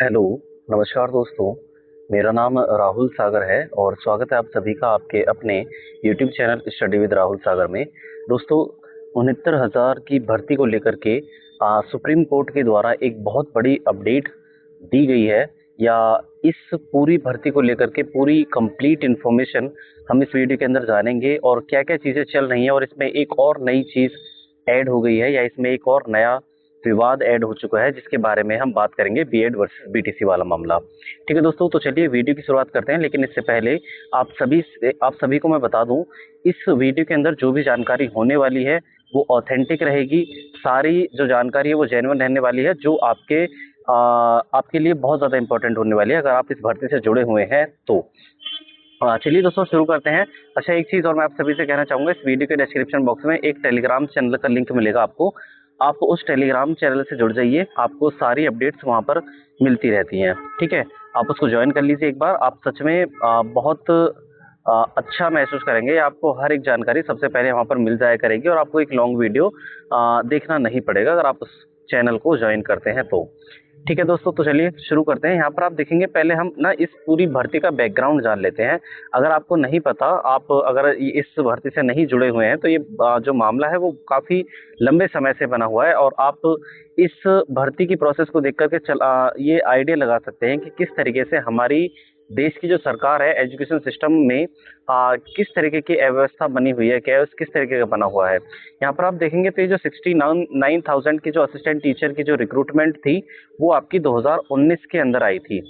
Hello, नमस्कार दोस्तों। मेरा नाम राहुल सागर है और स्वागत है आप सभी का आपके अपने YouTube channel study with Rahul Sagar में। दोस्तों, 69,000 की भर्ती को लेकर के सुप्रीम कोर्ट के द्वारा एक बहुत बड़ी अपडेट दी गई है, या इस पूरी भर्ती को लेकर के पूरी कंप्लीट इन्फॉर्मेशन हम इस वीडियो के अंदर जानेंगे और क्या-क्या चीज़ें चल रही हैं और इसमें एक और नई चीज़ ऐड हो गई है या इसमें एक और नया विवाद ऐड हो चुका है जिसके बारे में हम बात करेंगे, बीएड वर्सेस बीटीसी वाला मामला। ठीक है दोस्तों, तो चलिए वीडियो की शुरुआत करते हैं, लेकिन इससे पहले आप सभी को मैं बता दूं, इस वीडियो के अंदर जो भी जानकारी होने वाली है वो ऑथेंटिक रहेगी। सारी जो जानकारी है वो जेन्युइन रहने वाली है, जो आपके लिए बहुत ज़्यादा इंपॉर्टेंट होने वाली है अगर आप इस भर्ती से जुड़े हुए हैं तो। चलिए दोस्तों, शुरू करते हैं। अच्छा, एक चीज़ और मैं आप सभी से कहना चाहूँगा, इस वीडियो के डिस्क्रिप्शन बॉक्स में एक टेलीग्राम चैनल का लिंक मिलेगा आपको। आप उस टेलीग्राम चैनल से जुड़ जाइए, आपको सारी अपडेट्स वहाँ पर मिलती रहती हैं। ठीक है, आप उसको ज्वाइन कर लीजिए एक बार। आप सच में बहुत अच्छा महसूस करेंगे। आपको हर एक जानकारी सबसे पहले वहाँ पर मिल जाया करेगी और आपको एक लॉन्ग वीडियो देखना नहीं पड़ेगा अगर आप उस चैनल को ज्वाइन करते हैं तो। ठीक है दोस्तों, तो चलिए शुरू करते हैं। यहाँ पर आप देखेंगे, पहले हम ना इस पूरी भर्ती का बैकग्राउंड जान लेते हैं। अगर आपको नहीं पता, आप अगर इस भर्ती से नहीं जुड़े हुए हैं, तो ये जो मामला है वो काफ़ी लंबे समय से बना हुआ है और आप इस भर्ती की प्रोसेस को देख करके ये आइडिया लगा सकते हैं कि किस तरीके से हमारी देश की जो सरकार है एजुकेशन सिस्टम में किस तरीके की अव्यवस्था बनी हुई है, क्या किस तरीके का बना हुआ है। यहाँ पर आप देखेंगे तो ये जो 69,000 की जो असिस्टेंट टीचर की जो रिक्रूटमेंट थी वो आपकी 2019 के अंदर आई थी।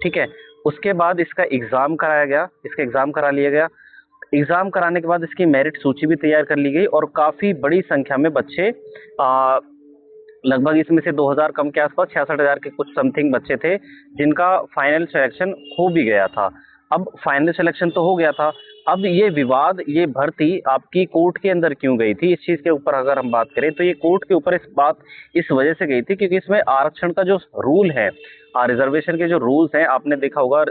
ठीक है, उसके बाद इसका एग्ज़ाम कराया गया, इसका एग्ज़ाम करा लिया गया। एग्ज़ाम कराने के बाद इसकी मेरिट सूची भी तैयार कर ली गई और काफ़ी बड़ी संख्या में बच्चे, लगभग इसमें से 2000 कम के आसपास 66,000 के कुछ समथिंग बच्चे थे जिनका फाइनल सिलेक्शन हो भी गया था। अब फाइनल सिलेक्शन तो हो गया था, अब ये विवाद, ये भर्ती आपकी कोर्ट के अंदर क्यों गई थी, इस चीज़ के ऊपर अगर हम बात करें तो ये कोर्ट के ऊपर इस वजह से गई थी क्योंकि इसमें आरक्षण का जो रूल है, रिजर्वेशन के जो रूल्स हैं, आपने देखा होगा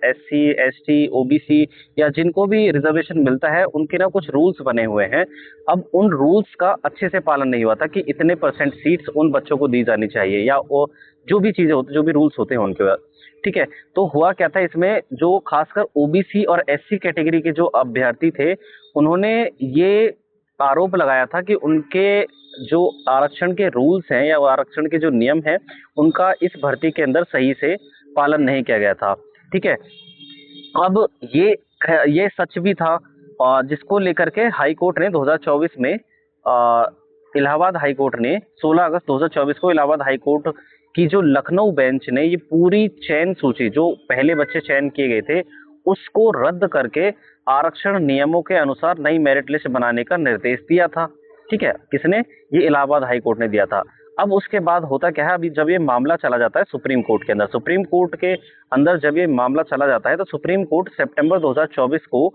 एससी, एसटी, ओबीसी या जिनको भी रिजर्वेशन मिलता है उनके ना कुछ रूल्स बने हुए हैं। अब उन रूल्स का अच्छे से पालन नहीं हुआ था कि इतने परसेंट सीट्स उन बच्चों को दी जानी चाहिए, या वो जो भी चीज़ें होती, जो भी रूल्स होते हैं उनके बाद। ठीक है, तो हुआ क्या था इसमें, जो खासकर ओबीसी और एससी कैटेगरी के जो अभ्यर्थी थे, उन्होंने ये आरोप लगाया था कि उनके जो आरक्षण के रूल्स हैं या आरक्षण के जो नियम हैं, उनका इस भर्ती के अंदर सही से पालन नहीं किया गया था। ठीक है, अब ये सच भी था, जिसको लेकर के हाई कोर्ट ने 2024 में, इलाहाबाद हाई कोर्ट ने 16 अगस्त 2024 को इलाहाबाद हाई कोर्ट की जो लखनऊ बेंच ने ये पूरी चयन सूची, जो पहले बच्चे चयन किए गए थे, उसको रद्द करके आरक्षण नियमों के अनुसार नई मेरिट लिस्ट बनाने का निर्देश दिया था। ठीक है, किसने? ये इलाहाबाद हाई कोर्ट ने दिया था। अब उसके बाद होता क्या है, अभी जब ये मामला चला जाता है सुप्रीम कोर्ट के अंदर, सुप्रीम कोर्ट के अंदर जब ये मामला चला जाता है तो सुप्रीम कोर्ट सितंबर 2024 को,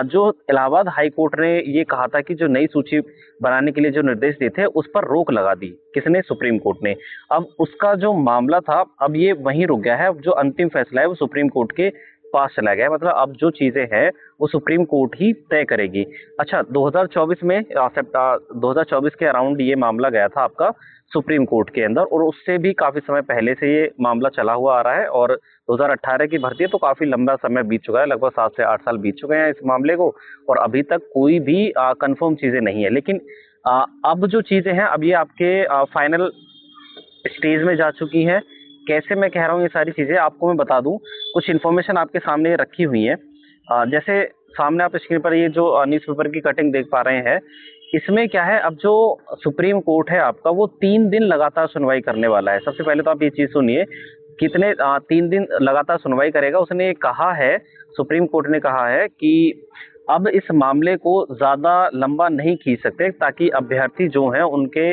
जो इलाहाबाद हाई कोर्ट ने ये कहा था कि जो नई सूची बनाने के लिए जो निर्देश दिए थे उस पर रोक लगा दी। किसने? सुप्रीम कोर्ट ने। अब उसका जो मामला था अब ये वहीं रुक गया है। अब जो अंतिम फैसला है वो सुप्रीम कोर्ट के पास चला गया है, मतलब अब जो चीजें हैं वो सुप्रीम कोर्ट ही तय करेगी। अच्छा, 2024 में 2024 के अराउंड ये मामला गया था आपका सुप्रीम कोर्ट के अंदर, और उससे भी काफी समय पहले से ये मामला चला हुआ आ रहा है और 2018 की भर्ती है तो काफी लंबा समय बीत चुका है, लगभग 7 से 8 साल बीत चुके हैं इस मामले को, और अभी तक कोई भी कंफर्म चीजें नहीं है। लेकिन अब जो चीजें हैं, अब ये आपके फाइनल स्टेज में जा चुकी हैं। कैसे मैं कह रहा हूँ ये सारी चीजें आपको मैं बता दूं, कुछ इन्फॉर्मेशन आपके सामने रखी हुई है। जैसे सामने आप स्क्रीन पर ये जो न्यूज़पेपर की कटिंग देख पा रहे हैं, इसमें क्या है, अब जो सुप्रीम कोर्ट है आपका वो 3 दिन लगातार सुनवाई करने वाला है। सबसे पहले तो आप ये चीज सुनिए, 3 दिन लगातार सुनवाई करेगा। उसने कहा है, सुप्रीम कोर्ट ने कहा है कि अब इस मामले को ज्यादा लंबा नहीं खींच सकते ताकि अभ्यर्थी जो हैं उनके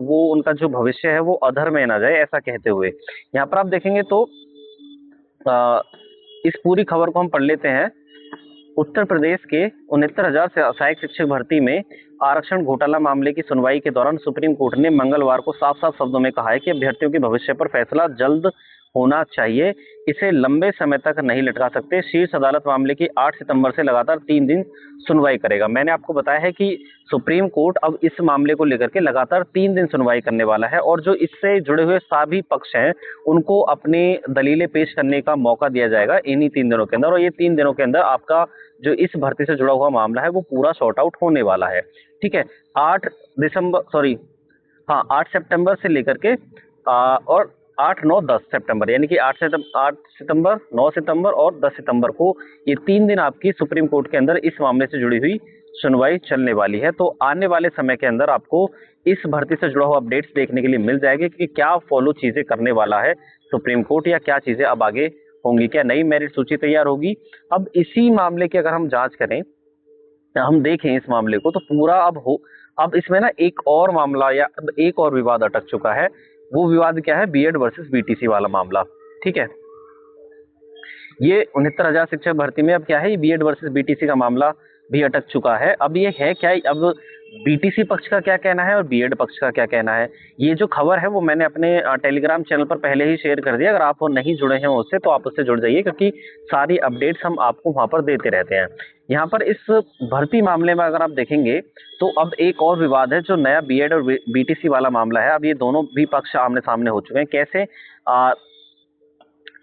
वो उनका जो भविष्य है वो अधर में ना जाए, ऐसा कहते हुए यहाँ पर आप देखेंगे तो अ, इस पूरी खबर को हम पढ़ लेते हैं। उत्तर प्रदेश के 69,000 से सहायक शिक्षक भर्ती में आरक्षण घोटाला मामले की सुनवाई के दौरान सुप्रीम कोर्ट ने मंगलवार को साफ साफ शब्दों में कहा है कि अभ्यर्थियों के भविष्य पर फैसला जल्द होना चाहिए, इसे लंबे समय तक नहीं लटका सकते। शीर्ष अदालत मामले की 8 सितंबर से लगातार 3 दिन सुनवाई करेगा। मैंने आपको बताया है कि सुप्रीम कोर्ट अब इस मामले को लेकर के लगातार 3 दिन सुनवाई करने वाला है और जो इससे जुड़े हुए सभी पक्ष हैं उनको अपनी दलीलें पेश करने का मौका दिया जाएगा इन्हीं 3 दिनों के अंदर, और ये 3 दिनों के अंदर आपका जो इस भर्ती से जुड़ा हुआ मामला है वो पूरा सॉर्ट आउट होने वाला है। ठीक है, 8 सितंबर से लेकर के और 8, 9, 10 सितंबर, यानी कि 8 सितंबर, 9 सितंबर और 10 सितंबर को ये 3 दिन आपकी सुप्रीम कोर्ट के अंदर इस मामले से जुड़ी हुई सुनवाई चलने वाली है। तो आने वाले समय के अंदर आपको इस भर्ती से जुड़ा हुआ अपडेट्स देखने के लिए मिल जाएंगे कि क्या फॉलो चीजें करने वाला है सुप्रीम कोर्ट, या क्या चीजें अब आगे होंगी, क्या नई मेरिट सूची तैयार होगी। अब इसी मामले की अगर हम जांच करें, हम देखें इस मामले को, तो पूरा अब इसमें ना एक और मामला या एक और विवाद अटक चुका है। वो विवाद क्या है? बीएड वर्सेस बीटीसी वाला मामला। ठीक है, ये 69,000 शिक्षक भर्ती में अब क्या है, ये बीएड वर्सेस बीटीसी का मामला भी अटक चुका है। अब ये है क्या, अब बीटीसी पक्ष का क्या कहना है और बीएड पक्ष का क्या कहना है। ये जो खबर है वो मैंने अपने टेलीग्राम चैनल पर पहले ही शेयर कर दिया। अगर आप नहीं जुड़े हैं उससे तो आप उससे जुड़ जाइए, क्योंकि सारी अपडेट्स हम आपको वहां पर देते रहते हैं। यहाँ पर इस भर्ती मामले में अगर आप देखेंगे तो अब एक और विवाद है, जो नया बीएड और बीटीसी वाला मामला है। अब ये दोनों भी पक्ष आमने सामने हो चुके हैं। कैसे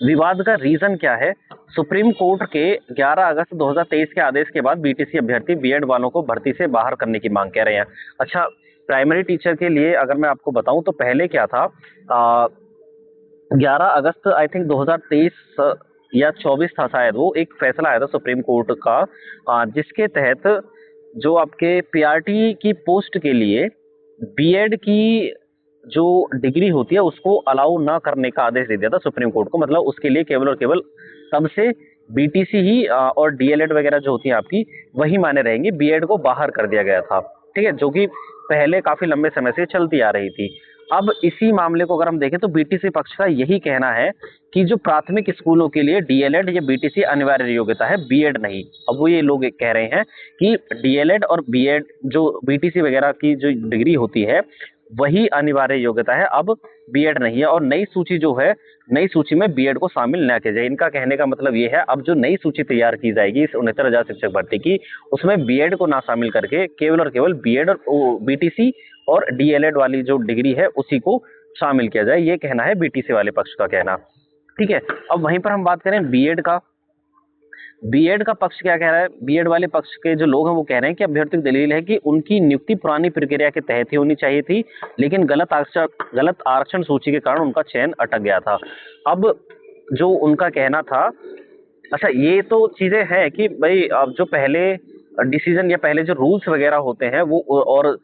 विवाद का रीजन क्या है? सुप्रीम कोर्ट के 11 अगस्त 2023 के आदेश के बाद बीटीसी अभ्यर्थी बीएड वालों को भर्ती से बाहर करने की मांग कर रहे हैं। अच्छा, प्राइमरी टीचर के लिए अगर मैं आपको बताऊं तो पहले क्या था, 11 अगस्त आई थिंक 2023 या 24 था शायद, वो एक फैसला आया था सुप्रीम कोर्ट का, जिसके तहत जो आपके पीआरटी की पोस्ट के लिए बीएड की जो डिग्री होती है उसको अलाउ ना करने का आदेश दे दिया था सुप्रीम कोर्ट को। मतलब उसके लिए केवल और केवल तब से बीटीसी ही और डीएलएड वगैरह जो होती है आपकी वही माने रहेंगी, बीएड को बाहर कर दिया गया था। ठीक है, जो कि पहले काफी लंबे समय से चलती आ रही थी। अब इसी मामले को अगर हम देखें तो बीटीसी पक्ष का यही कहना है कि जो प्राथमिक स्कूलों के लिए डीएलएड या बीटीसी अनिवार्य योग्यता है, बीएड नहीं। अब वो ये लोग कह रहे हैं कि डीएलएड और बीएड जो बीटीसी वगैरह की जो डिग्री होती है वही अनिवार्य योग्यता है, अब बीएड नहीं है। और नई सूची जो है, नई सूची में बीएड को शामिल न किया जाए। इनका कहने का मतलब ये है, अब जो नई सूची तैयार की जाएगी इस 69,000 शिक्षक भर्ती की, उसमें बीएड को ना शामिल करके केवल और केवल बीएड और बीटीसी और डीएलएड वाली जो डिग्री है उसी को शामिल किया जाए। ये कहना है बीटीसी वाले पक्ष का कहना। ठीक है, अब वहीं पर हम बात करें बीएड का। बीएड का पक्ष क्या कह रहा है? बीएड वाले पक्ष के जो लोग हैं वो कह रहे हैं कि अभ्यर्थी की दलील है कि उनकी नियुक्ति पुरानी प्रक्रिया के तहत ही होनी चाहिए थी, लेकिन गलत आरक्षण सूची के कारण उनका चयन अटक गया था। अब जो उनका कहना था, अच्छा ये तो चीजें हैं कि भाई अब जो पहले डिसीजन या पहले जो रूल्स वगैरह होते हैं वो, और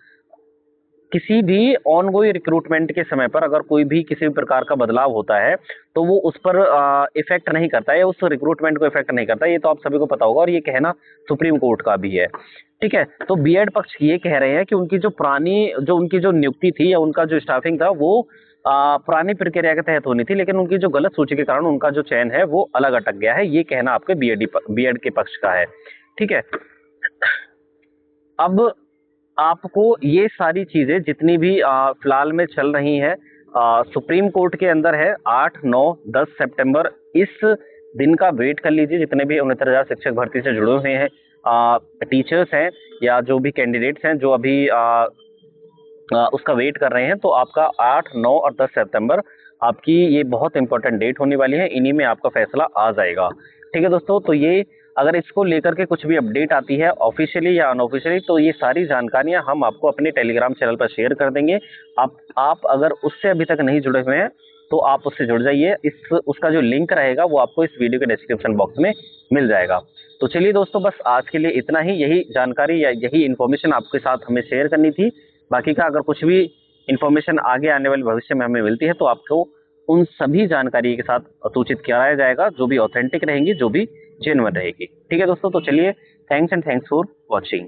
किसी भी ऑनगोइंग रिक्रूटमेंट के समय पर अगर कोई भी किसी भी प्रकार का बदलाव होता है तो वो उस पर इफेक्ट नहीं करता है, उस रिक्रूटमेंट को इफेक्ट नहीं करता। ये तो आप सभी को पता होगा और ये कहना सुप्रीम कोर्ट का भी है। ठीक है, तो बीएड पक्ष ये कह रहे हैं कि उनकी जो उनकी जो नियुक्ति थी या उनका जो स्टाफिंग था वो पुरानी प्रक्रिया के तहत होनी थी, लेकिन उनकी जो गलत सूची के कारण उनका जो चयन है वो अलग अटक गया है। ये कहना आपके बीएड के पक्ष का है। ठीक है, अब आपको ये सारी चीजें जितनी भी फिलहाल में चल रही हैं सुप्रीम कोर्ट के अंदर है, 8, 9, 10 सितंबर इस दिन का वेट कर लीजिए। जितने भी 69,000 शिक्षक भर्ती से जुड़े हुए हैं टीचर्स हैं या जो भी कैंडिडेट्स हैं जो अभी उसका वेट कर रहे हैं, तो आपका 8, 9 और 10 सितंबर आपकी ये बहुत इंपॉर्टेंट डेट होने वाली है। इन्हीं में आपका फैसला आ जाएगा। ठीक है दोस्तों, तो ये अगर इसको लेकर के कुछ भी अपडेट आती है ऑफिशियली या अनऑफिशियली, तो ये सारी जानकारियां हम आपको अपने टेलीग्राम चैनल पर शेयर कर देंगे। आप अगर उससे अभी तक नहीं जुड़े हुए हैं तो आप उससे जुड़ जाइए। उसका जो लिंक रहेगा वो आपको इस वीडियो के डिस्क्रिप्शन बॉक्स में मिल जाएगा। तो चलिए दोस्तों, बस आज के लिए इतना ही। यही जानकारी या यही इन्फॉर्मेशन आपके साथ हमें शेयर करनी थी। बाकी का अगर कुछ भी इन्फॉर्मेशन आगे आने वाले भविष्य में हमें मिलती है तो आपको उन सभी जानकारी के साथ सूचित कराया जाएगा, जो भी ऑथेंटिक रहेंगी, जो भी जेन्युइन रहेगी। ठीक है दोस्तों, तो चलिए, थैंक्स फॉर वॉचिंग।